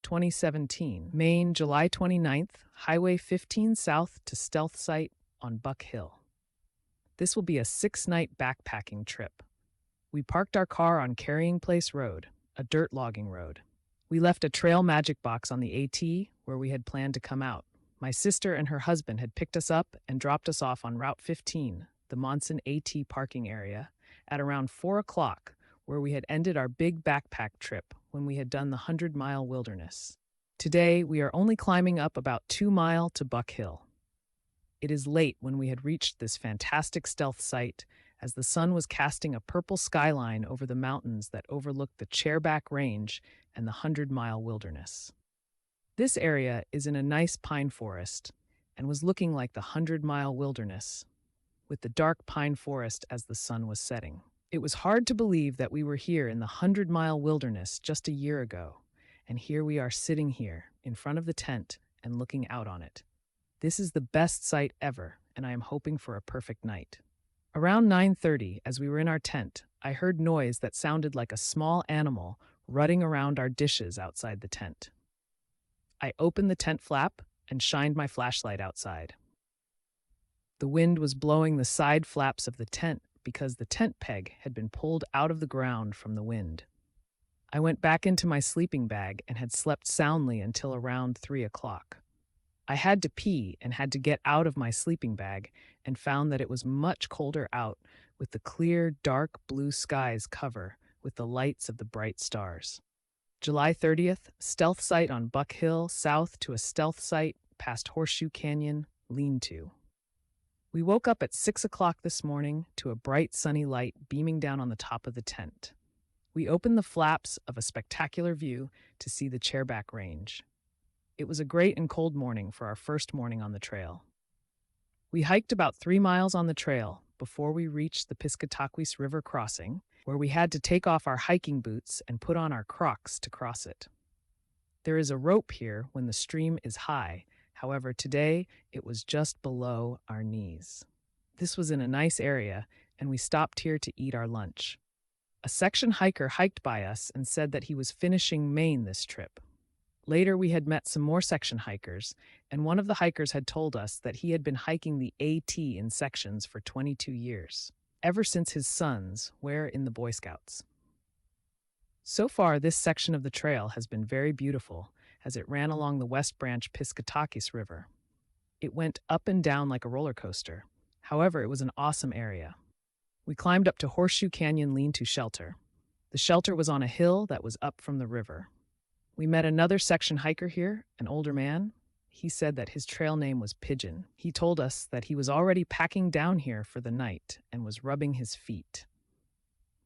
2017, Maine, July 29th, Highway 15 south to Stealth Site on Buck Hill. This will be a 6-night backpacking trip. We parked our car on Carrying Place Road, a dirt logging road. We left a trail magic box on the AT where we had planned to come out. My sister and her husband had picked us up and dropped us off on Route 15, the Monson AT parking area, at around 4 o'clock, where we had ended our big backpack trip when we had done the 100-mile wilderness. Today, we are only climbing up about 2 miles to Buck Hill. It is late when we had reached this fantastic stealth site, as the sun was casting a purple skyline over the mountains that overlooked the Chairback Range and the 100-mile wilderness. This area is in a nice pine forest and was looking like the 100-mile wilderness, with the dark pine forest as the sun was setting. It was hard to believe that we were here in the 100-mile wilderness just a year ago, and here we are sitting here in front of the tent and looking out on it. This is the best sight ever, and I am hoping for a perfect night. Around 9:30, as we were in our tent, I heard noise that sounded like a small animal rutting around our dishes outside the tent. I opened the tent flap and shined my flashlight outside. The wind was blowing the side flaps of the tent because the tent peg had been pulled out of the ground from the wind. I went back into my sleeping bag and had slept soundly until around 3 o'clock. I had to pee and had to get out of my sleeping bag and found that it was much colder out with the clear, dark blue skies cover with the lights of the bright stars. July 30th, stealth site on Buck Hill, south to a stealth site past Horseshoe Canyon, lean-to. We woke up at 6 o'clock this morning to a bright sunny light beaming down on the top of the tent. We opened the flaps of a spectacular view to see the Chairback Range. It was a great and cold morning for our first morning on the trail. We hiked about 3 miles on the trail before we reached the Piscataquis River crossing, where we had to take off our hiking boots and put on our Crocs to cross it. There is a rope here when the stream is high. However, today it was just below our knees. This was in a nice area, and we stopped here to eat our lunch. A section hiker hiked by us and said that he was finishing Maine this trip. Later, we had met some more section hikers, and one of the hikers had told us that he had been hiking the AT in sections for 22 years, ever since his sons were in the Boy Scouts. So far, this section of the trail has been very beautiful, as it ran along the West Branch Piscataquis River. It went up and down like a roller coaster. However, it was an awesome area. We climbed up to Horseshoe Canyon lean-to shelter. The shelter was on a hill that was up from the river. We met another section hiker here, an older man. He said that his trail name was Pigeon. He told us that he was already packing down here for the night and was rubbing his feet.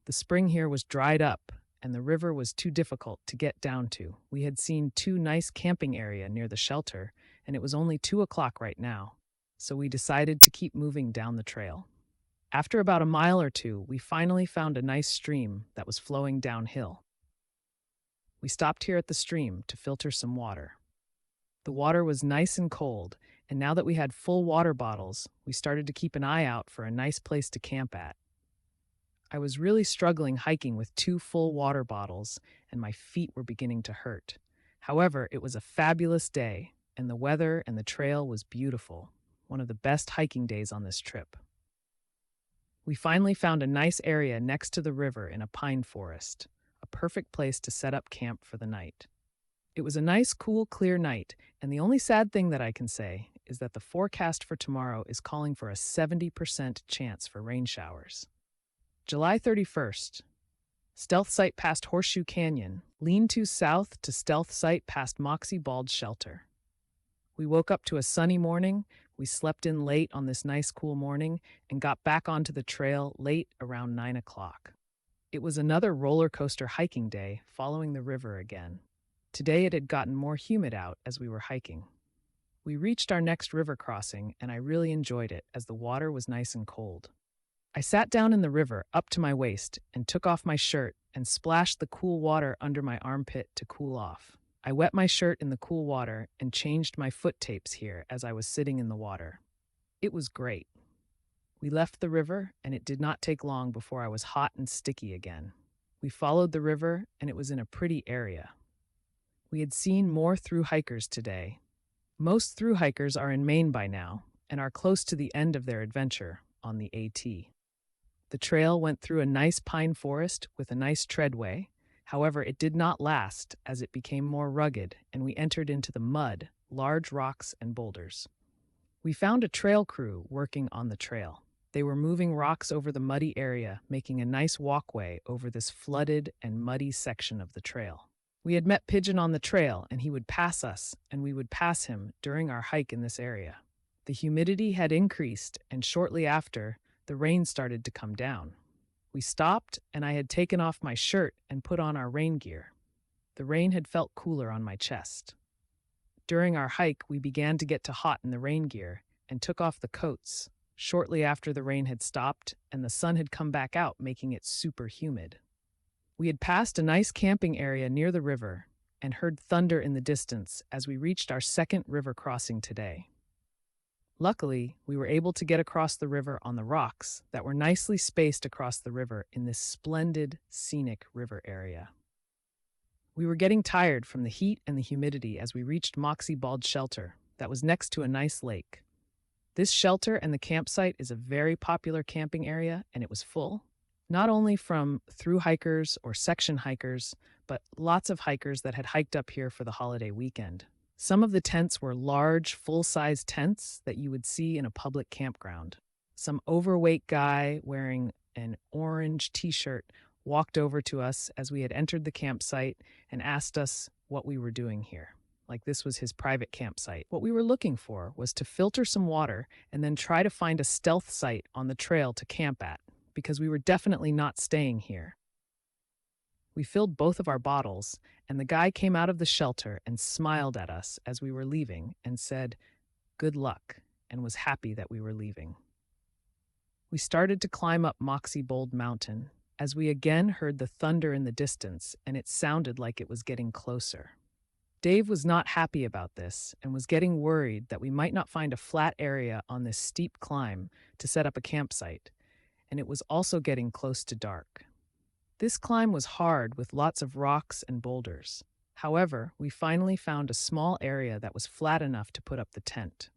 The spring here was dried up, and the river was too difficult to get down to. We had seen 2 nice camping areas near the shelter, and it was only 2 o'clock right now, so we decided to keep moving down the trail. After about a mile or two, we finally found a nice stream that was flowing downhill. We stopped here at the stream to filter some water. The water was nice and cold, and now that we had full water bottles, we started to keep an eye out for a nice place to camp at. I was really struggling hiking with 2 full water bottles, and my feet were beginning to hurt. However, it was a fabulous day, and the weather and the trail was beautiful, one of the best hiking days on this trip. We finally found a nice area next to the river in a pine forest, a perfect place to set up camp for the night. It was a nice, cool, clear night, and the only sad thing that I can say is that the forecast for tomorrow is calling for a 70% chance for rain showers. July 31st. Stealth site past Horseshoe Canyon, lean-to south to stealth site past Moxie Bald's shelter. We woke up to a sunny morning. We slept in late on this nice, cool morning and got back onto the trail late around 9 o'clock. It was another roller coaster hiking day, following the river again. Today it had gotten more humid out as we were hiking. We reached our next river crossing, and I really enjoyed it as the water was nice and cold. I sat down in the river up to my waist and took off my shirt and splashed the cool water under my armpit to cool off. I wet my shirt in the cool water and changed my foot tapes here as I was sitting in the water. It was great. We left the river, and it did not take long before I was hot and sticky again. We followed the river, and it was in a pretty area. We had seen more through hikers today. Most through hikers are in Maine by now and are close to the end of their adventure on the AT. The trail went through a nice pine forest with a nice treadway. However, it did not last as it became more rugged and we entered into the mud, large rocks, and boulders. We found a trail crew working on the trail. They were moving rocks over the muddy area, making a nice walkway over this flooded and muddy section of the trail. We had met Pigeon on the trail, and he would pass us, and we would pass him during our hike in this area. The humidity had increased, and shortly after, the rain started to come down. We stopped, and I had taken off my shirt and put on our rain gear. The rain had felt cooler on my chest. During our hike, we began to get too hot in the rain gear and took off the coats shortly after the rain had stopped and the sun had come back out, making it super humid. We had passed a nice camping area near the river and heard thunder in the distance as we reached our second river crossing today. Luckily, we were able to get across the river on the rocks that were nicely spaced across the river in this splendid, scenic river area. We were getting tired from the heat and the humidity as we reached Moxie Bald Shelter that was next to a nice lake. This shelter and the campsite is a very popular camping area, and it was full, not only from through hikers or section hikers, but lots of hikers that had hiked up here for the holiday weekend. Some of the tents were large, full-size tents that you would see in a public campground. Some overweight guy wearing an orange t-shirt walked over to us as we had entered the campsite and asked us what we were doing here. Like this was his private campsite. What we were looking for was to filter some water and then try to find a stealth site on the trail to camp at, because we were definitely not staying here. We filled both of our bottles, and the guy came out of the shelter and smiled at us as we were leaving and said, "Good luck," and was happy that we were leaving. We started to climb up Moxie Bold Mountain as we again heard the thunder in the distance, and it sounded like it was getting closer. Dave was not happy about this and was getting worried that we might not find a flat area on this steep climb to set up a campsite, and it was also getting close to dark. This climb was hard with lots of rocks and boulders. However, we finally found a small area that was flat enough to put up the tent.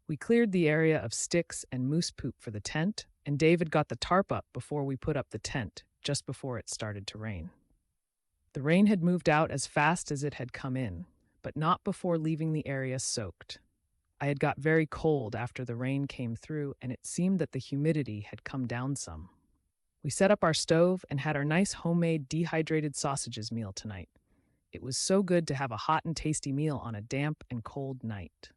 We cleared the area of sticks and moose poop for the tent, and David got the tarp up before we put up the tent, just before it started to rain. The rain had moved out as fast as it had come in, but not before leaving the area soaked. I had got very cold after the rain came through, and it seemed that the humidity had come down some. We set up our stove and had our nice homemade dehydrated sausages meal tonight. It was so good to have a hot and tasty meal on a damp and cold night.